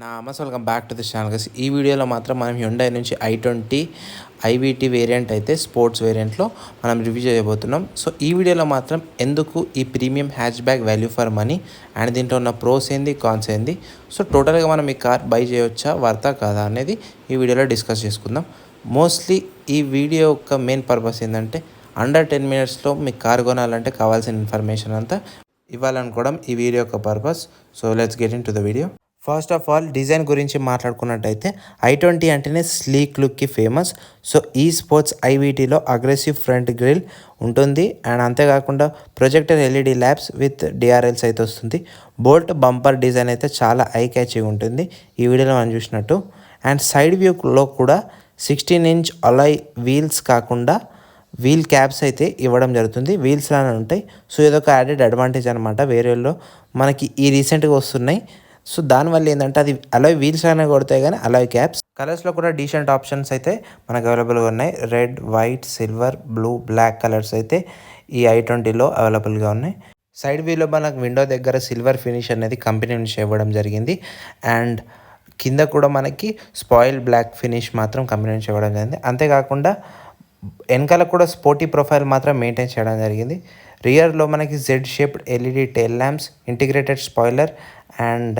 Welcome back to the channel guys. ఈ వీడియోలో మాత్రం మనం హ్యుండై నుంచి i20 ఐవీటీ వేరియంట్ అయితే స్పోర్ట్స్ వేరియంట్లో మనం రివ్యూ చేయబోతున్నాం. సో ఈ వీడియోలో మాత్రం ఎందుకు ఈ premium hatch back value for money and దీంట్లో ఉన్న ప్రోస్ ఏంది కాన్స్ ఏంది, సో టోటల్గా మనం ఈ కార్ బై చేయవచ్చా వర్తా కాదా అనేది ఈ వీడియోలో డిస్కస్ చేసుకుందాం. మోస్ట్లీ ఈ వీడియో యొక్క మెయిన్ పర్పస్ ఏంటంటే అండర్ 10 మినిట్స్లో మీకు కార్ కొనాలంటే కావాల్సిన ఇన్ఫర్మేషన్ అంతా ఇవ్వాలనుకోవడం ఈ వీడియో యొక్క purpose. So let's get in to the video. First of all design గురించి మాట్లాడుకున్నట్టయితే i20 అంటేనే స్లీక్ లుక్కి ఫేమస్. సో ఈ స్పోర్ట్స్ ఐవీటీలో అగ్రెసివ్ ఫ్రంట్ గ్రిల్ ఉంటుంది అండ్ అంతేకాకుండా projector LED labs with DRLs అయితే వస్తుంది. బోల్ట్ బంపర్ డిజైన్ అయితే చాలా ఐ క్యాచింగ్ ఉంటుంది ఈ వీడియోలో మనం చూసినట్టు. అండ్ సైడ్ వ్యూలో కూడా 16-inch అలాయ్ వీల్స్ కాకుండా వీల్ క్యాప్స్ అయితే ఇవ్వడం జరుగుతుంది. వీల్స్ లానే ఉంటాయి. సో ఇదొక యాడెడ్ అడ్వాంటేజ్ అనమాట. వేరేలో మనకి ఈ రీసెంట్గా వస్తున్నాయి. సో దానివల్ల ఏంటంటే అది అలాయ్ వీల్స్ అనే కొడతాయి కానీ అలాయ్ క్యాప్స్. కలర్స్లో కూడా డీసెంట్ ఆప్షన్స్ అయితే మనకు అవైలబుల్గా ఉన్నాయి. Red, white, silver, blue, black colours అయితే ఈ i20లో అవైలబుల్గా ఉన్నాయి. సైడ్ వ్యూలో మనకు విండో దగ్గర సిల్వర్ ఫినిష్ అనేది కంపెనీ నుంచి ఇవ్వడం జరిగింది. అండ్ కింద కూడా మనకి స్పాయిల్ బ్లాక్ ఫినిష్ మాత్రం కంపెనీ నుంచి ఇవ్వడం జరిగింది. అంతేకాకుండా వెనకాల కూడా స్పోర్టీ ప్రొఫైల్ మాత్రం మెయింటైన్ చేయడం జరిగింది. రియర్లో మనకి Z shaped LED tail lamps, integrated spoiler and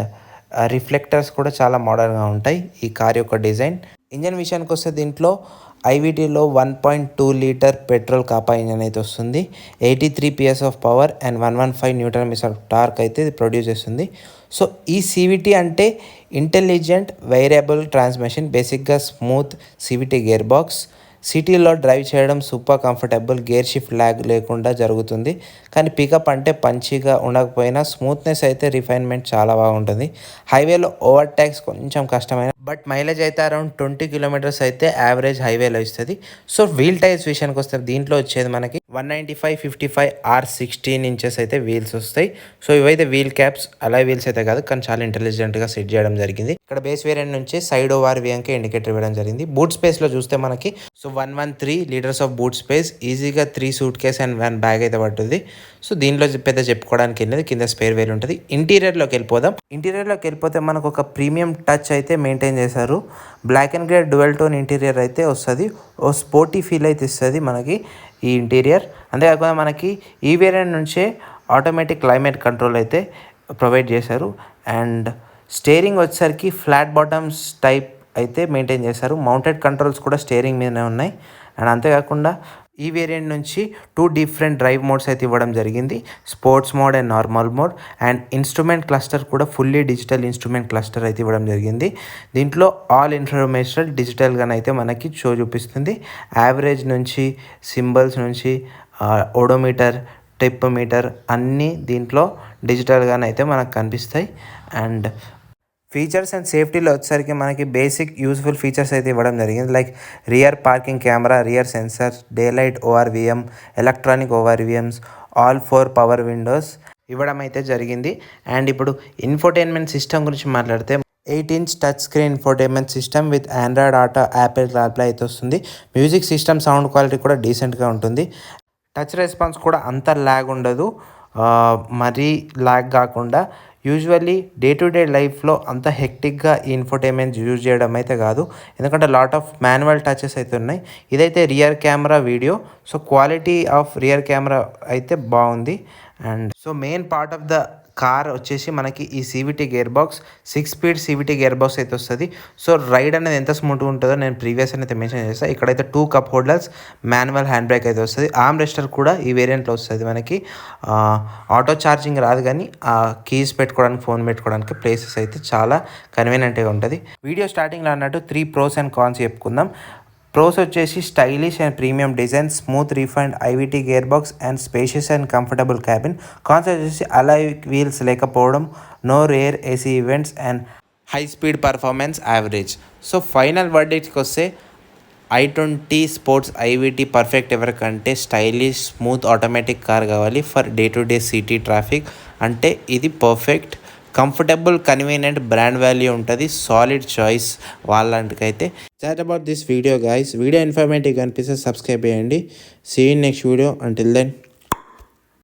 reflectors కూడా చాలా మోడర్న్గా ఉంటాయి ఈ కార్ యొక్క డిజైన్. ఇంజన్ విషయానికి వస్తే దీంట్లో ఐవీటీలో 1.2 లీటర్ పెట్రోల్ కాపా ఇంజన్ అయితే వస్తుంది. 83 PS of power and 115 Newton of torque అయితే ఇది ప్రొడ్యూస్ చేస్తుంది. సో ఈ సివిటీ అంటే ఇంటెలిజెంట్ వేరియబుల్ ట్రాన్స్మిషన్, బేసిక్గా స్మూత్ సివిటీ గేర్ బాక్స్. సిటీలో డ్రైవ్ చేయడం super comfortable, gear shift lag లేకుండా జరుగుతుంది. కానీ పికప్ అంటే పంచిగా ఉండకపోయినా స్మూత్నెస్ అయితే రిఫైన్మెంట్ చాలా బాగుంటుంది. హైవేలో ఓవర్టేక్స్ కొంచెం కష్టమైన బట్ మైలేజ్ అయితే అరౌండ్ 20 కిలోమీటర్స్ అయితే యావరేజ్ హైవేలో ఇస్తుంది. సో వీల్ టైర్స్ విషయానికి వస్తే దీంట్లో వచ్చేది మనకి 195/55 R16 ఇంచెస్ అయితే వీల్స్ వస్తాయి. సో ఇవైతే వీల్ క్యాప్స్ అలాయ్ వీల్స్ అయితే కాదు కానీ చాలా ఇంటెలిజెంట్గా సెట్ చేయడం జరిగింది. ఇక్కడ బేస్ వేరియంట్ నుంచి సైడ్ ఓవర్ వియంకే ఇండికేటర్ ఇవ్వడం జరిగింది. బూట్ స్పేస్లో చూస్తే మనకి 113 లీటర్స్ ఆఫ్ బూట్ స్పేస్, ఈజీగా 3 సూట్ కేస్ అండ్ 1 బ్యాగ్ అయితే పడుతుంది. సో దీనిలో పెద్ద చెప్పుకోవడానికి వెళ్ళేది కింద స్పేర్ వేర్ ఉంటుంది. ఇంటీరియర్లోకి వెళ్ళిపోదాం. ఇంటీరియర్లోకి వెళ్ళిపోతే మనకు ఒక ప్రీమియం టచ్ అయితే మెయింటైన్ చేశారు. Black and grey dual tone interior అయితే వస్తుంది. ఓ స్పోర్టీ ఫీల్ అయితే ఇస్తుంది మనకి ఈ ఇంటీరియర్. అంతేకాకుండా మనకి ఈ వేరియంట్ నుంచే ఆటోమేటిక్ క్లైమేట్ కంట్రోల్ అయితే ప్రొవైడ్ చేశారు. అండ్ స్టీరింగ్ వచ్చేసరికి ఫ్లాట్ బాటమ్స్ టైప్ అయితే మెయింటైన్ చేశారు. మౌంటెడ్ కంట్రోల్స్ కూడా స్టీరింగ్ మీదనే ఉన్నాయి. అండ్ అంతేకాకుండా ఈ వేరియంట్ నుంచి 2 డిఫరెంట్ డ్రైవ్ మోడ్స్ అయితే ఇవ్వడం జరిగింది. Sports mode and normal mode. And instrument cluster కూడా ఫుల్లీ డిజిటల్ ఇన్స్ట్రుమెంట్ క్లస్టర్ అయితే ఇవ్వడం జరిగింది. దీంట్లో ఆల్ ఇన్ఫర్మేషన్ డిజిటల్గానైతే మనకి షో చూపిస్తుంది. యావరేజ్ నుంచి సింబల్స్ నుంచి ఓడోమీటర్, ట్రిప్ మీటర్ అన్నీ దీంట్లో డిజిటల్గానైతే మనకు కనిపిస్తాయి. అండ్ ఫీచర్స్ అండ్ సేఫ్టీలో వచ్చేసరికి మనకి బేసిక్ యూస్ఫుల్ ఫీచర్స్ అయితే ఇవ్వడం జరిగింది. Like rear parking camera, rear sensor, day light ORVM, electronic ORVMs, all 4 power Windows ఇవ్వడం అయితే జరిగింది. అండ్ ఇప్పుడు ఇన్ఫోటైన్మెంట్ సిస్టమ్ గురించి మాట్లాడితే 8-inch touch screen infotainment system with Android auto, Apple CarPlay అయితే వస్తుంది. మ్యూజిక్ సిస్టమ్ సౌండ్ క్వాలిటీ కూడా డీసెంట్గా ఉంటుంది. టచ్ రెస్పాన్స్ కూడా అంత ల్యాగ్ ఉండదు, మరీ ల్యాగ్ కాకుండా. యూజువల్లీ డే టు డే లైఫ్లో అంత హెక్టిక్గా ఈ ఇన్ఫోటైన్మెంట్ యూజ్ చేయడం అయితే కాదు, ఎందుకంటే లాట్ ఆఫ్ మాన్యువల్ టచెస్ అయితే ఉన్నాయి. ఇదైతే rear camera video. So quality of rear camera అయితే బాగుంది. And so main part of the car వచ్చేసి మనకి ఈ CVT gear box, 6 speed CVT gear box అయితే వస్తుంది. సో రైడ్ అనేది ఎంత స్మూత్గా ఉంటుందో నేను ప్రీవియస్ అయితే మెన్షన్ చేస్తాను. ఇక్కడైతే 2 cup holders, manual hand brake అయితే వస్తుంది. ఆర్మ్ రెస్టర్ కూడా ఈ వేరియంట్లో వస్తుంది మనకి. ఆటో ఛార్జింగ్ రాదు కానీ కీస్ పెట్టుకోవడానికి, ఫోన్ పెట్టుకోవడానికి ప్లేసెస్ అయితే చాలా కన్వీనియంట్గా ఉంటుంది. వీడియో స్టార్టింగ్లో అన్నట్టు 3 ప్రోస్ అండ్ కాన్స్ చెప్పుకుందాం. ప్రోస్ వచ్చేసి stylish and premium design, smooth refined IVT gearbox and spacious and comfortable cabin. Cons వచ్చేసి అలాయ్ వీల్స్ లేకపోవడం, no rear AC events and high speed performance average. So final వర్డిక్ట్కి వస్తే i20 sports IVT perfect ఎవరికంటే stylish smooth automatic car కావాలి for day to day city traffic అంటే ఇది perfect. Comfortable, convenient, brand value ఉంటుంది. Solid choice వాళ్ళంటికైతే. Chat about this video guys. Video informative అనిపిస్తే subscribe చేయండి. See in next video. Until then